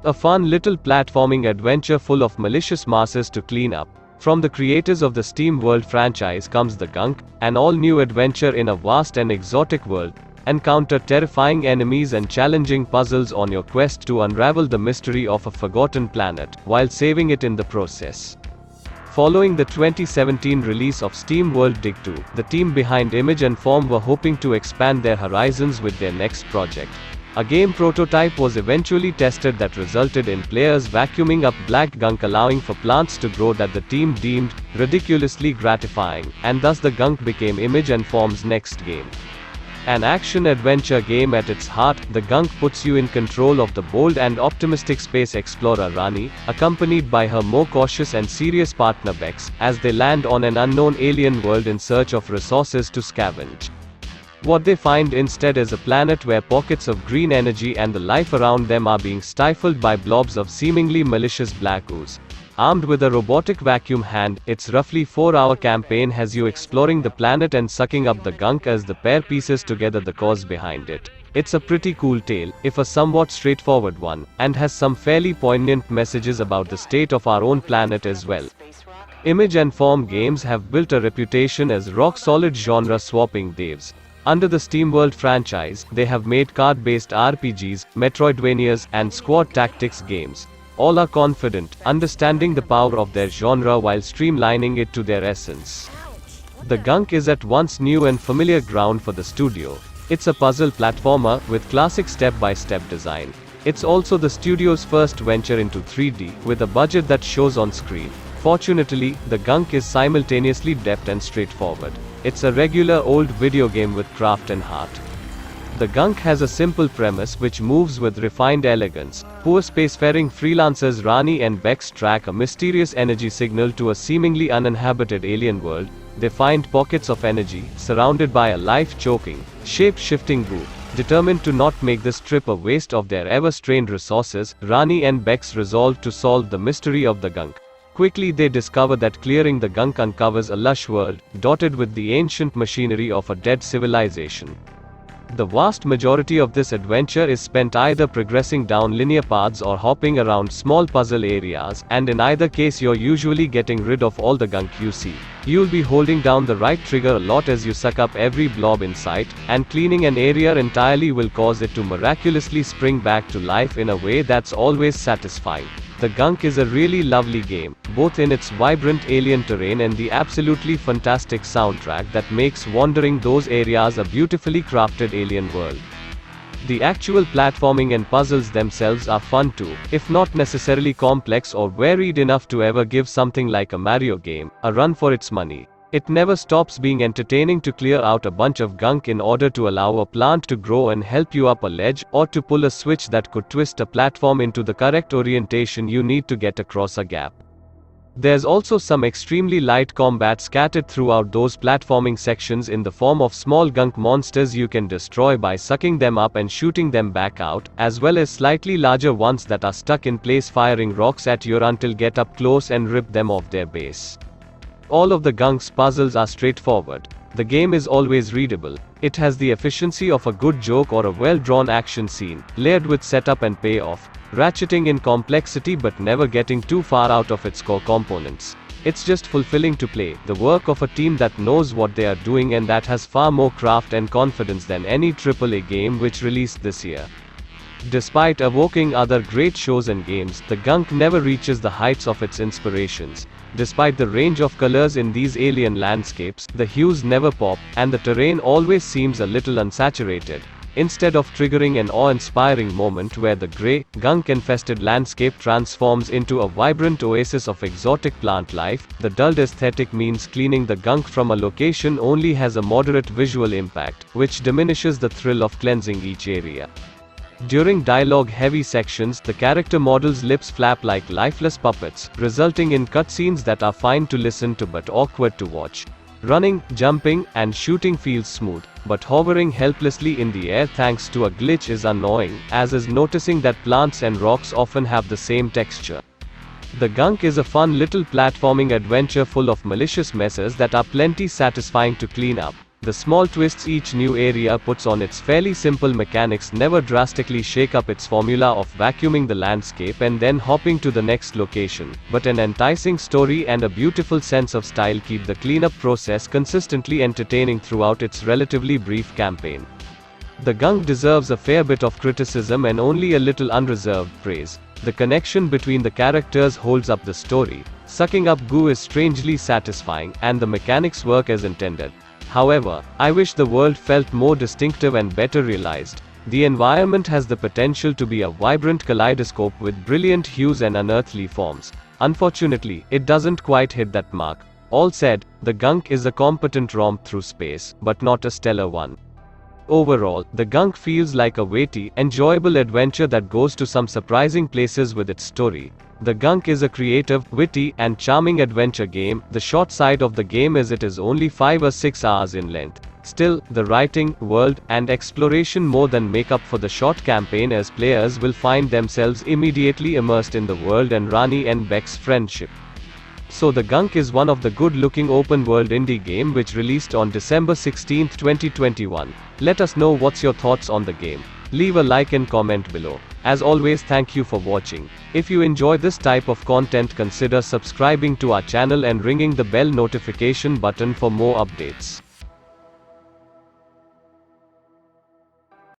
A fun little platforming adventure full of malicious masses to clean up. From the creators of the SteamWorld franchise comes the Gunk, an all-new adventure in a vast and exotic world. Encounter terrifying enemies and challenging puzzles on your quest to unravel the mystery of a forgotten planet, while saving it in the process. Following the 2017 release of SteamWorld Dig 2, the team behind Image and Form were hoping to expand their horizons with their next project. A game prototype was eventually tested that resulted in players vacuuming up black gunk, allowing for plants to grow that the team deemed ridiculously gratifying, and thus the Gunk became Image and Form's next game. An action-adventure game at its heart, the Gunk puts you in control of the bold and optimistic space explorer Rani, accompanied by her more cautious and serious partner Becks, as they land on an unknown alien world in search of resources to scavenge. What they find instead is a planet where pockets of green energy and the life around them are being stifled by blobs of seemingly malicious black ooze. Armed with a robotic vacuum hand, its roughly 4-hour campaign has you exploring the planet and sucking up the Gunk as the pair pieces together the cause behind it. It's a pretty cool tale, if a somewhat straightforward one, and has some fairly poignant messages about the state of our own planet as well. Image and Form games have built a reputation as rock-solid genre-swapping devs. Under the SteamWorld franchise, they have made card-based RPGs, Metroidvanias, and squad tactics games. All are confident, understanding the power of their genre while streamlining it to their essence. The Gunk is at once new and familiar ground for the studio. It's a puzzle platformer with classic step-by-step design. It's also the studio's first venture into 3D, with a budget that shows on screen. Fortunately, the Gunk is simultaneously deft and straightforward. It's a regular old video game with craft and heart. The Gunk has a simple premise which moves with refined elegance. Poor spacefaring freelancers Rani and Becks track a mysterious energy signal to a seemingly uninhabited alien world. They find pockets of energy, surrounded by a life-choking, shape-shifting goo. Determined to not make this trip a waste of their ever-strained resources, Rani and Becks resolve to solve the mystery of the Gunk. Quickly they discover that clearing the Gunk uncovers a lush world, dotted with the ancient machinery of a dead civilization. The vast majority of this adventure is spent either progressing down linear paths or hopping around small puzzle areas, and in either case you're usually getting rid of all the Gunk you see. You'll be holding down the right trigger a lot as you suck up every blob in sight, and cleaning an area entirely will cause it to miraculously spring back to life in a way that's always satisfying. The Gunk is a really lovely game, both in its vibrant alien terrain and the absolutely fantastic soundtrack that makes wandering those areas a beautifully crafted alien world. The actual platforming and puzzles themselves are fun too, if not necessarily complex or varied enough to ever give something like a Mario game a run for its money. It never stops being entertaining to clear out a bunch of Gunk in order to allow a plant to grow and help you up a ledge, or to pull a switch that could twist a platform into the correct orientation you need to get across a gap. There's also some extremely light combat scattered throughout those platforming sections in the form of small Gunk monsters you can destroy by sucking them up and shooting them back out, as well as slightly larger ones that are stuck in place firing rocks at you until get up close and rip them off their base. All of the Gunk's puzzles are straightforward. The game is always readable. It has the efficiency of a good joke or a well-drawn action scene, layered with setup and payoff, ratcheting in complexity but never getting too far out of its core components. It's just fulfilling to play, the work of a team that knows what they are doing and that has far more craft and confidence than any AAA game which released this year. Despite evoking other great shows and games, the Gunk never reaches the heights of its inspirations. Despite the range of colors in these alien landscapes, the hues never pop, and the terrain always seems a little unsaturated. Instead of triggering an awe-inspiring moment where the grey, gunk-infested landscape transforms into a vibrant oasis of exotic plant life, the dulled aesthetic means cleaning the Gunk from a location only has a moderate visual impact, which diminishes the thrill of cleansing each area. During dialogue-heavy sections, the character models' lips flap like lifeless puppets, resulting in cutscenes that are fine to listen to but awkward to watch. Running, jumping, and shooting feels smooth, but hovering helplessly in the air thanks to a glitch is annoying, as is noticing that plants and rocks often have the same texture. The Gunk is a fun little platforming adventure full of malicious messes that are plenty satisfying to clean up. The small twists each new area puts on its fairly simple mechanics never drastically shake up its formula of vacuuming the landscape and then hopping to the next location, but an enticing story and a beautiful sense of style keep the cleanup process consistently entertaining throughout its relatively brief campaign. The Gunk deserves a fair bit of criticism and only a little unreserved praise. The connection between the characters holds up the story, sucking up goo is strangely satisfying, and the mechanics work as intended. However, I wish the world felt more distinctive and better realized. The environment has the potential to be a vibrant kaleidoscope with brilliant hues and unearthly forms. Unfortunately, it doesn't quite hit that mark. All said, the Gunk is a competent romp through space, but not a stellar one. Overall, the Gunk feels like a weighty, enjoyable adventure that goes to some surprising places with its story. The Gunk is a creative, witty, and charming adventure game. The short side of the game is it is only 5 or 6 hours in length. Still, the writing, world, and exploration more than make up for the short campaign, as players will find themselves immediately immersed in the world and Rani and Becks' friendship. So the Gunk is one of the good-looking open-world indie game which released on December 16, 2021. Let us know what's your thoughts on the game. Leave a like and comment below. As always, thank you for watching. If you enjoy this type of content, consider subscribing to our channel and ringing the bell notification button for more updates.